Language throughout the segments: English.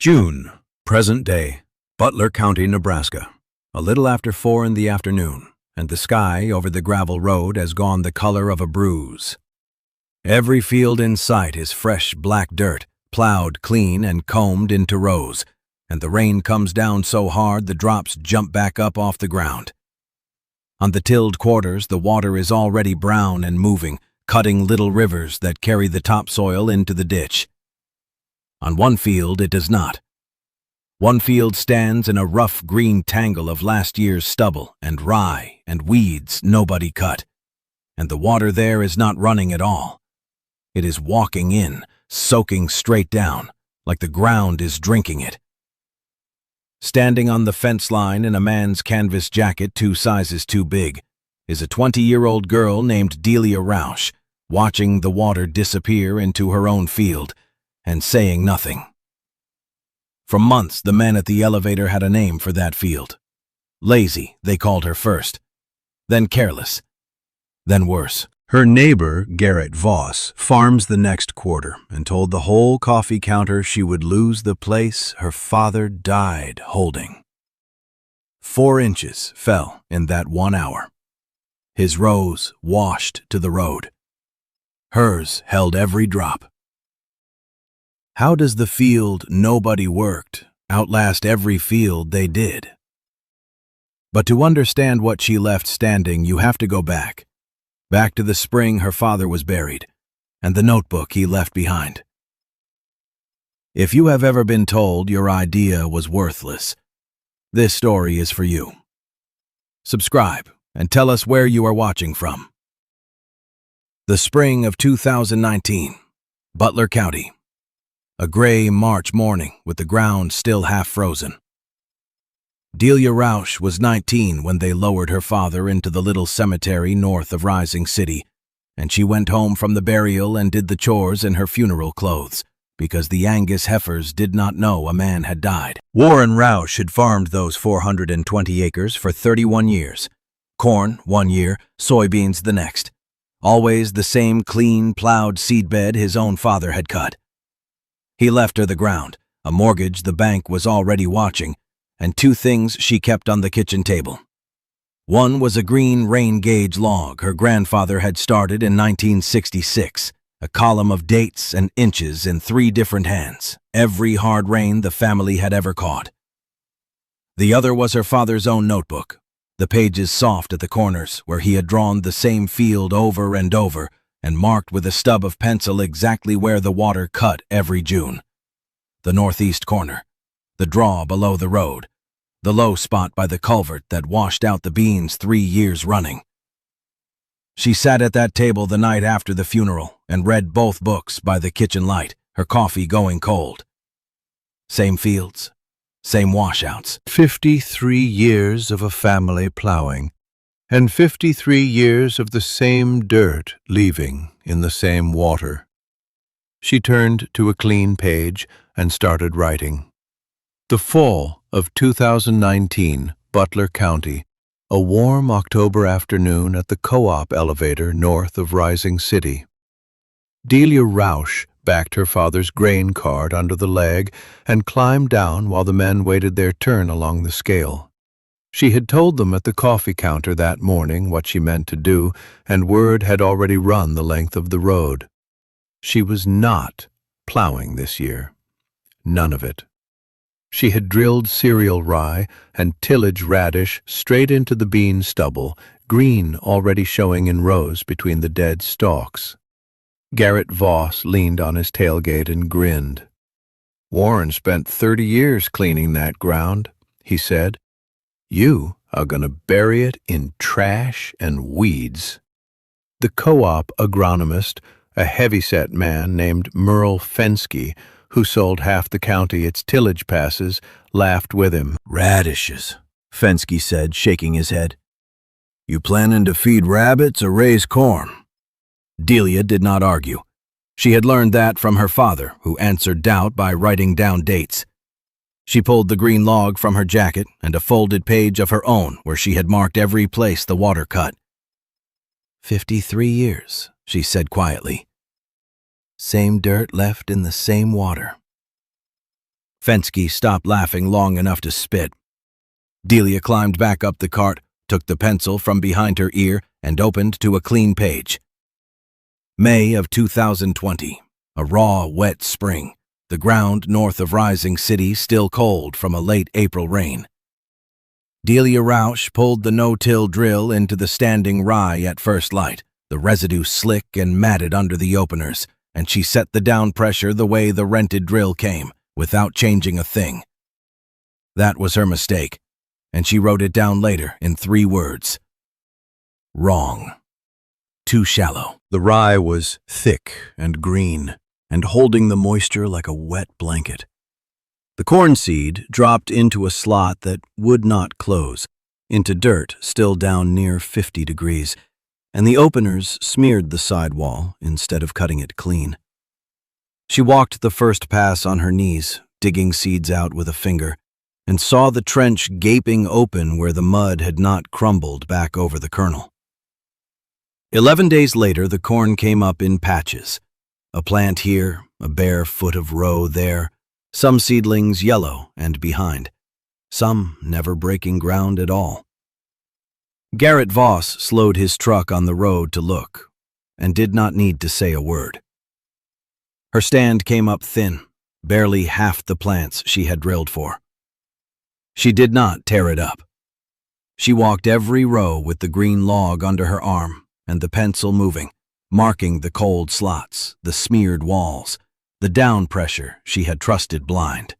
June, present day, Butler County, Nebraska. A little after 4 in the afternoon, and the sky over the gravel road has gone the color of a bruise. Every field in sight is fresh black dirt, plowed clean and combed into rows, and the rain comes down so hard the drops jump back up off the ground. On the tilled quarters, the water is already brown and moving, cutting little rivers that carry the topsoil into the ditch. On one field, it does not. One field stands in a rough green tangle of last year's stubble and rye and weeds nobody cut, and the water there is not running at all. It is walking in, soaking straight down, like the ground is drinking it. Standing on the fence line in a man's canvas jacket 2 sizes too big is a 20-year-old girl named Delia Roush, watching the water disappear into her own field and saying nothing. For months, the men at the elevator had a name for that field. Lazy, they called her first, then careless, then worse. Her neighbor, Garrett Voss, farms the next quarter and told the whole coffee counter she would lose the place her father died holding. 4 inches fell in that 1 hour. His rows washed to the road. Hers held every drop. How does the field nobody worked outlast every field they did? But to understand what she left standing, you have to go back to the spring her father was buried, and the notebook he left behind. If you have ever been told your idea was worthless, this story is for you. Subscribe and tell us where you are watching from. The spring of 2019, Butler County. A gray March morning with the ground still half frozen. Delia Roush was 19 when they lowered her father into the little cemetery north of Rising City, and she went home from the burial and did the chores in her funeral clothes, because the Angus heifers did not know a man had died. Warren Roush had farmed those 420 acres for 31 years. Corn 1 year, soybeans the next. Always the same clean, plowed seedbed his own father had cut. He left her the ground, a mortgage the bank was already watching, and 2 things she kept on the kitchen table. One was a green rain gauge log her grandfather had started in 1966, a column of dates and inches in 3 different hands, every hard rain the family had ever caught. The other was her father's own notebook, the pages soft at the corners where he had drawn the same field over and over and marked with a stub of pencil exactly where the water cut every June. The northeast corner, the draw below the road, the low spot by the culvert that washed out the beans 3 years running. She sat at that table the night after the funeral and read both books by the kitchen light, her coffee going cold. Same fields, same washouts. 53 years of a family plowing, and 53 years of the same dirt leaving in the same water. She turned to a clean page and started writing. The fall of 2019, Butler County. A warm October afternoon at the co-op elevator north of Rising City. Delia Roush backed her father's grain cart under the leg and climbed down while the men waited their turn along the scale. She had told them at the coffee counter that morning what she meant to do, and word had already run the length of the road. She was not plowing this year. None of it. She had drilled cereal rye and tillage radish straight into the bean stubble, green already showing in rows between the dead stalks. Garrett Voss leaned on his tailgate and grinned. "Warren spent 30 years cleaning that ground," he said. "You are going to bury it in trash and weeds." The co-op agronomist, a heavyset man named Merle Fensky, who sold half the county its tillage passes, laughed with him. "Radishes," Fensky said, shaking his head. "You planning to feed rabbits or raise corn?" Delia did not argue. She had learned that from her father, who answered doubt by writing down dates. She pulled the green log from her jacket and a folded page of her own where she had marked every place the water cut. 53 years, she said quietly. Same dirt left in the same water. Fensky stopped laughing long enough to spit. Delia climbed back up the cart, took the pencil from behind her ear, and opened to a clean page. May of 2020. A raw, wet spring. The ground north of Rising City still cold from a late April rain. Delia Rausch pulled the no-till drill into the standing rye at first light, the residue slick and matted under the openers, and she set the down pressure the way the rented drill came, without changing a thing. That was her mistake, and she wrote it down later in 3 words. Wrong. Too shallow. The rye was thick and green, and holding the moisture like a wet blanket. The corn seed dropped into a slot that would not close, into dirt still down near 50 degrees, and the openers smeared the sidewall instead of cutting it clean. She walked the first pass on her knees, digging seeds out with a finger, and saw the trench gaping open where the mud had not crumbled back over the kernel. 11 days later, the corn came up in patches. A plant here, a bare foot of row there, some seedlings yellow and behind, some never breaking ground at all. Garrett Voss slowed his truck on the road to look, and did not need to say a word. Her stand came up thin, barely half the plants she had drilled for. She did not tear it up. She walked every row with the green log under her arm and the pencil moving, marking the cold slots, the smeared walls, the down pressure she had trusted blind.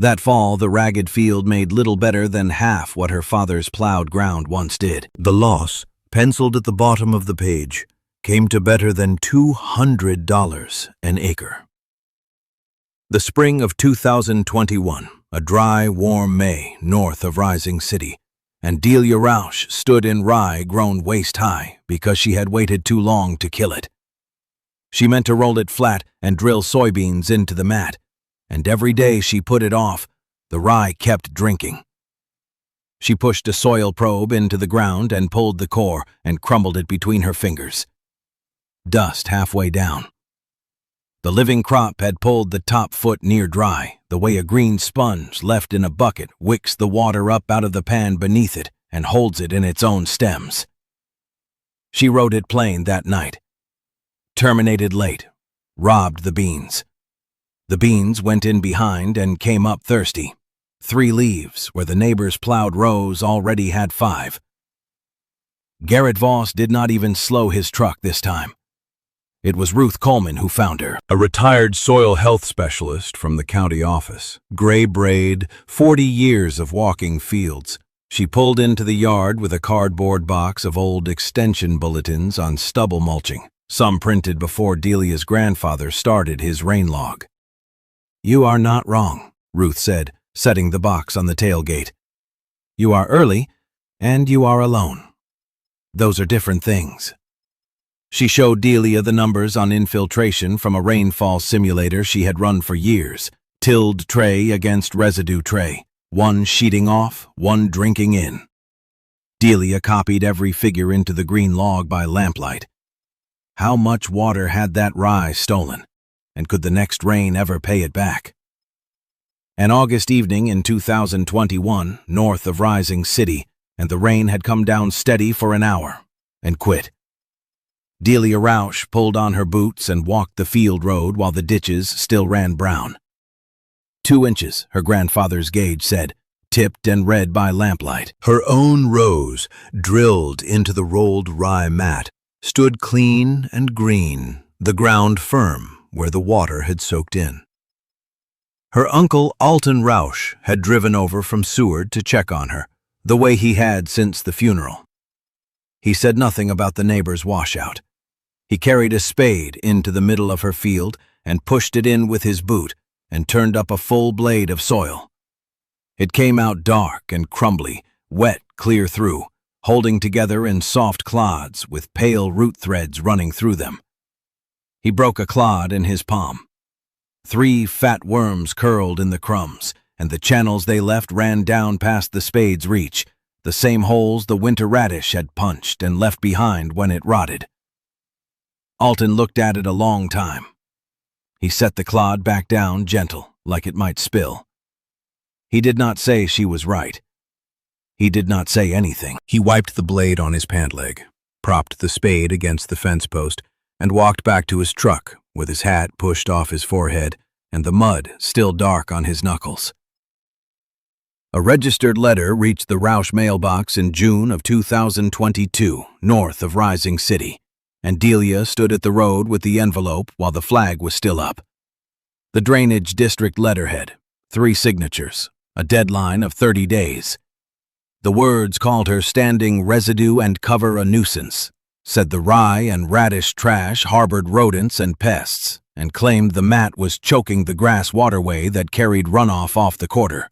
That fall, the ragged field made little better than half what her father's plowed ground once did. The loss, penciled at the bottom of the page, came to better than $200 an acre. The spring of 2021, a dry, warm May north of Rising City, and Delia Rausch stood in rye grown waist-high because she had waited too long to kill it. She meant to roll it flat and drill soybeans into the mat, and every day she put it off, the rye kept drinking. She pushed a soil probe into the ground and pulled the core and crumbled it between her fingers. Dust halfway down. The living crop had pulled the top foot near dry, the way a green sponge left in a bucket wicks the water up out of the pan beneath it and holds it in its own stems. She wrote it plain that night. Terminated late. Robbed the beans. The beans went in behind and came up thirsty. 3 leaves where the neighbors' plowed rows already had 5. Garrett Voss did not even slow his truck this time. It was Ruth Coleman who found her, a retired soil health specialist from the county office. Gray braid, 40 years of walking fields. She pulled into the yard with a cardboard box of old extension bulletins on stubble mulching, some printed before Delia's grandfather started his rain log. "You are not wrong," Ruth said, setting the box on the tailgate. "You are early, and you are alone. Those are different things." She showed Delia the numbers on infiltration from a rainfall simulator she had run for years, tilled tray against residue tray, one sheeting off, one drinking in. Delia copied every figure into the green log by lamplight. How much water had that rye stolen, and could the next rain ever pay it back? An August evening in 2021, north of Rising City, and the rain had come down steady for an hour, and quit. Delia Rausch pulled on her boots and walked the field road while the ditches still ran brown. 2 inches, her grandfather's gauge said, tipped and read by lamplight. Her own rows, drilled into the rolled rye mat, stood clean and green, the ground firm where the water had soaked in. Her uncle Alton Rausch had driven over from Seward to check on her, the way he had since the funeral. He said nothing about the neighbor's washout. He carried a spade into the middle of her field and pushed it in with his boot and turned up a full blade of soil. It came out dark and crumbly, wet clear through, holding together in soft clods with pale root threads running through them. He broke a clod in his palm. 3 fat worms curled in the crumbs, and the channels they left ran down past the spade's reach, the same holes the winter radish had punched and left behind when it rotted. Alton looked at it a long time. He set the clod back down gentle, like it might spill. He did not say she was right. He did not say anything. He wiped the blade on his pant leg, propped the spade against the fence post, and walked back to his truck with his hat pushed off his forehead and the mud still dark on his knuckles. A registered letter reached the Roush mailbox in June of 2022, north of Rising City, and Delia stood at the road with the envelope while the flag was still up. The Drainage District letterhead, 3 signatures, a deadline of 30 days. The words called her standing residue and cover a nuisance, said the rye and radish trash harbored rodents and pests, and claimed the mat was choking the grass waterway that carried runoff off the quarter.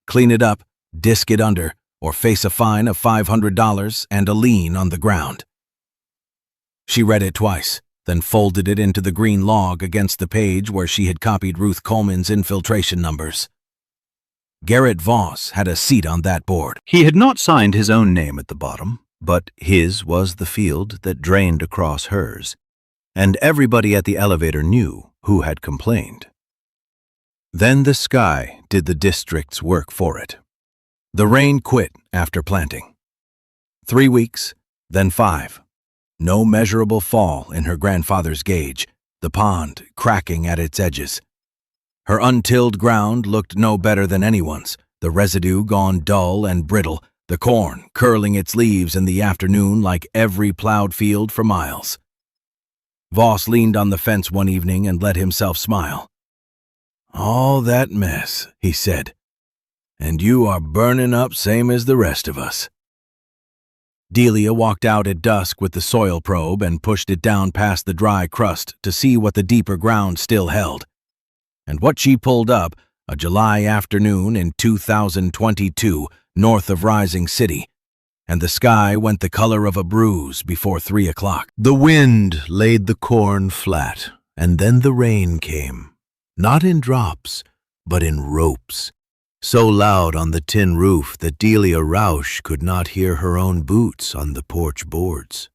Clean it up, disc it under, or face a fine of $500 and a lien on the ground. She read it twice, then folded it into the green log against the page where she had copied Ruth Coleman's infiltration numbers. Garrett Voss had a seat on that board. He had not signed his own name at the bottom, but his was the field that drained across hers, and everybody at the elevator knew who had complained. Then the sky did the district's work for it. The rain quit after planting. 3 weeks, then 5. No measurable fall in her grandfather's gauge, the pond cracking at its edges. Her untilled ground looked no better than anyone's, the residue gone dull and brittle, the corn curling its leaves in the afternoon like every plowed field for miles. Voss leaned on the fence one evening and let himself smile. "All that mess," he said, "and you are burning up same as the rest of us." Delia walked out at dusk with the soil probe and pushed it down past the dry crust to see what the deeper ground still held. And what she pulled up, a July afternoon in 2022, north of Rising City, and the sky went the color of a bruise before 3 o'clock. The wind laid the corn flat, and then the rain came, not in drops, but in ropes, so loud on the tin roof that Delia Roush could not hear her own boots on the porch boards.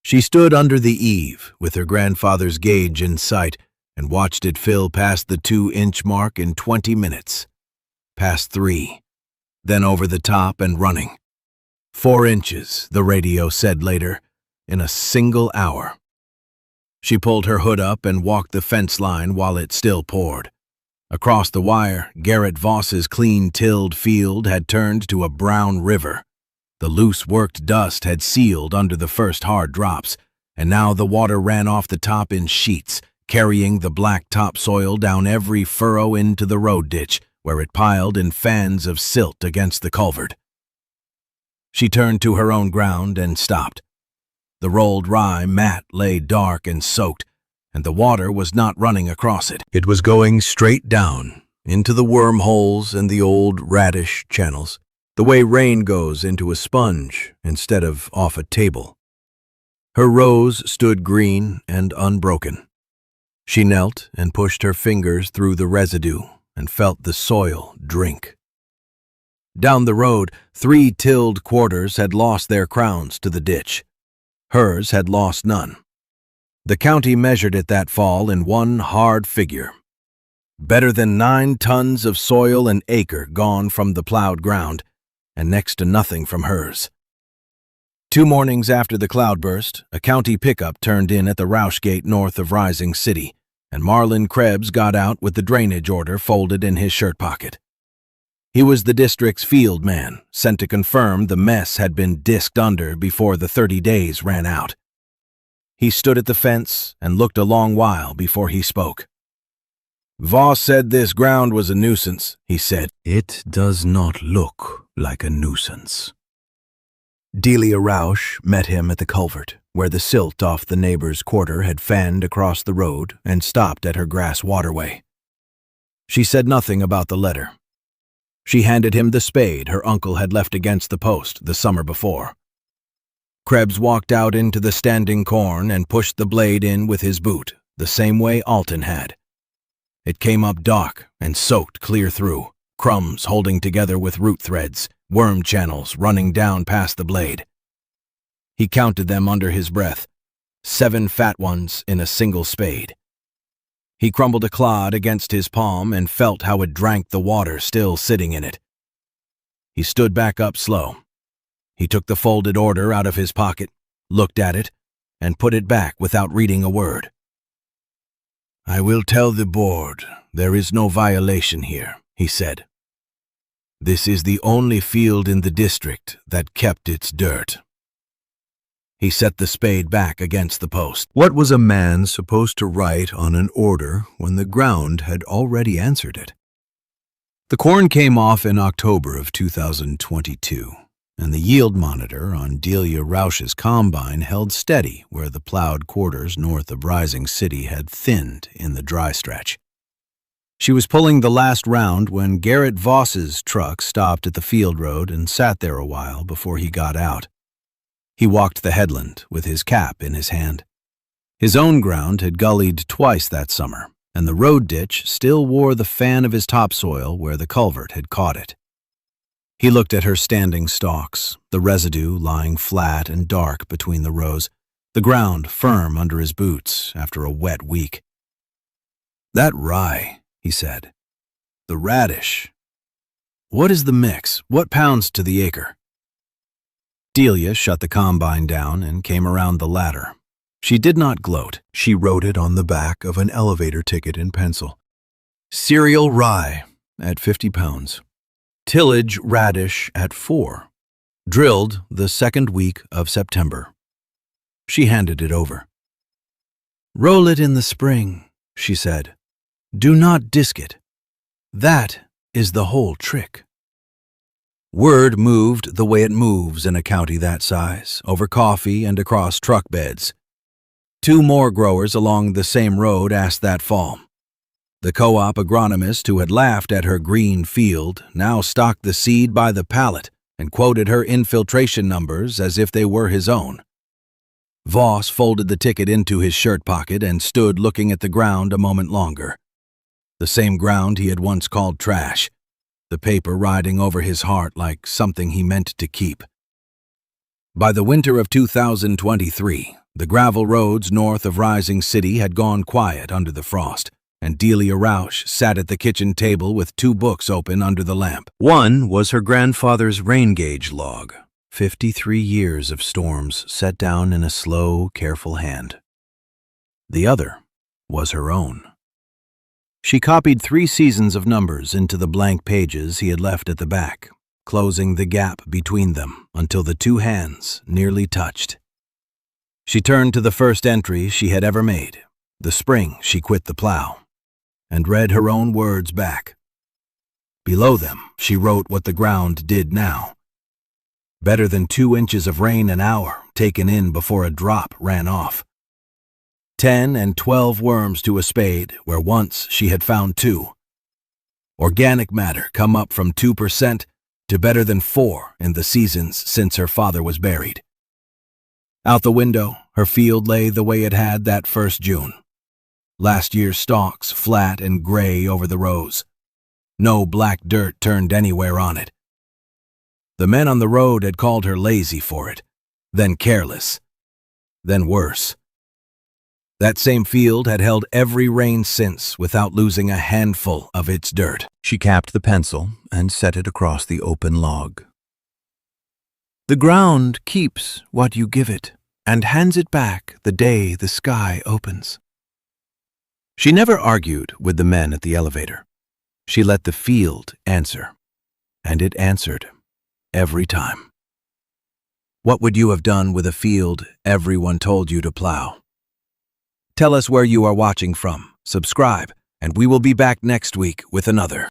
She stood under the eave with her grandfather's gauge in sight and watched it fill past the 2-inch mark in 20 minutes, past 3, then over the top and running. 4 inches, the radio said later, in a single hour. She pulled her hood up and walked the fence line while it still poured. Across the wire, Garrett Voss's clean-tilled field had turned to a brown river. The loose-worked dust had sealed under the first hard drops, and now the water ran off the top in sheets, carrying the black topsoil down every furrow into the road ditch, where it piled in fans of silt against the culvert. She turned to her own ground and stopped. The rolled rye mat lay dark and soaked, and the water was not running across it. It was going straight down, into the wormholes and the old radish channels, the way rain goes into a sponge instead of off a table. Her rows stood green and unbroken. She knelt and pushed her fingers through the residue and felt the soil drink. Down the road, 3 tilled quarters had lost their crowns to the ditch. Hers had lost none. The county measured it that fall in one hard figure. Better than 9 tons of soil an acre gone from the plowed ground, and next to nothing from hers. 2 mornings after the cloudburst, a county pickup turned in at the Roush Gate north of Rising City, and Marlon Krebs got out with the drainage order folded in his shirt pocket. He was the district's field man, sent to confirm the mess had been disked under before the 30 days ran out. He stood at the fence and looked a long while before he spoke. "Voss said this ground was a nuisance," he said. "It does not look like a nuisance." Delia Roush met him at the culvert, where the silt off the neighbor's quarter had fanned across the road and stopped at her grass waterway. She said nothing about the letter. She handed him the spade her uncle had left against the post the summer before. Krebs walked out into the standing corn and pushed the blade in with his boot, the same way Alton had. It came up dark and soaked clear through, crumbs holding together with root threads, worm channels running down past the blade. He counted them under his breath, 7 fat ones in a single spade. He crumbled a clod against his palm and felt how it drank the water still sitting in it. He stood back up slow. He took the folded order out of his pocket, looked at it, and put it back without reading a word. "I will tell the board there is no violation here," he said. "This is the only field in the district that kept its dirt." He set the spade back against the post. What was a man supposed to write on an order when the ground had already answered it? The corn came off in October of 2022, and the yield monitor on Delia Roush's combine held steady where the plowed quarters north of Rising City had thinned in the dry stretch. She was pulling the last round when Garrett Voss's truck stopped at the field road and sat there a while before he got out. He walked the headland with his cap in his hand. His own ground had gullied twice that summer, and the road ditch still wore the fan of his topsoil where the culvert had caught it. He looked at her standing stalks, the residue lying flat and dark between the rows, the ground firm under his boots after a wet week. "That rye," he said. "The radish. What is the mix? What pounds to the acre?" Delia shut the combine down and came around the ladder. She did not gloat. She wrote it on the back of an elevator ticket in pencil. Cereal rye at 50 pounds. Tillage radish at 4. Drilled the second week of September. She handed it over. "Roll it in the spring," she said. "Do not disc it. That is the whole trick." Word moved the way it moves in a county that size, over coffee and across truck beds. 2 more growers along the same road asked that fall. The co-op agronomist who had laughed at her green field now stocked the seed by the pallet and quoted her infiltration numbers as if they were his own. Voss folded the ticket into his shirt pocket and stood looking at the ground a moment longer. The same ground he had once called trash, the paper riding over his heart like something he meant to keep. By the winter of 2023, the gravel roads north of Rising City had gone quiet under the frost, and Delia Roush sat at the kitchen table with 2 books open under the lamp. One was her grandfather's rain gauge log, 53 years of storms set down in a slow, careful hand. The other was her own. She copied 3 seasons of numbers into the blank pages he had left at the back, closing the gap between them until the 2 hands nearly touched. She turned to the first entry she had ever made, the spring she quit the plow, and read her own words back. Below them, she wrote what the ground did now. Better than 2 inches of rain an hour taken in before a drop ran off. 10 and 12 worms to a spade where once she had found 2. Organic matter come up from 2% to better than 4 in the seasons since her father was buried. Out the window, her field lay the way it had that first June. Last year's stalks flat and gray over the rows. No black dirt turned anywhere on it. The men on the road had called her lazy for it, then careless, then worse. That same field had held every rain since without losing a handful of its dirt. She capped the pencil and set it across the open log. "The ground keeps what you give it and hands it back the day the sky opens." She never argued with the men at the elevator. She let the field answer, and it answered every time. What would you have done with a field everyone told you to plow? Tell us where you are watching from, subscribe, and we will be back next week with another.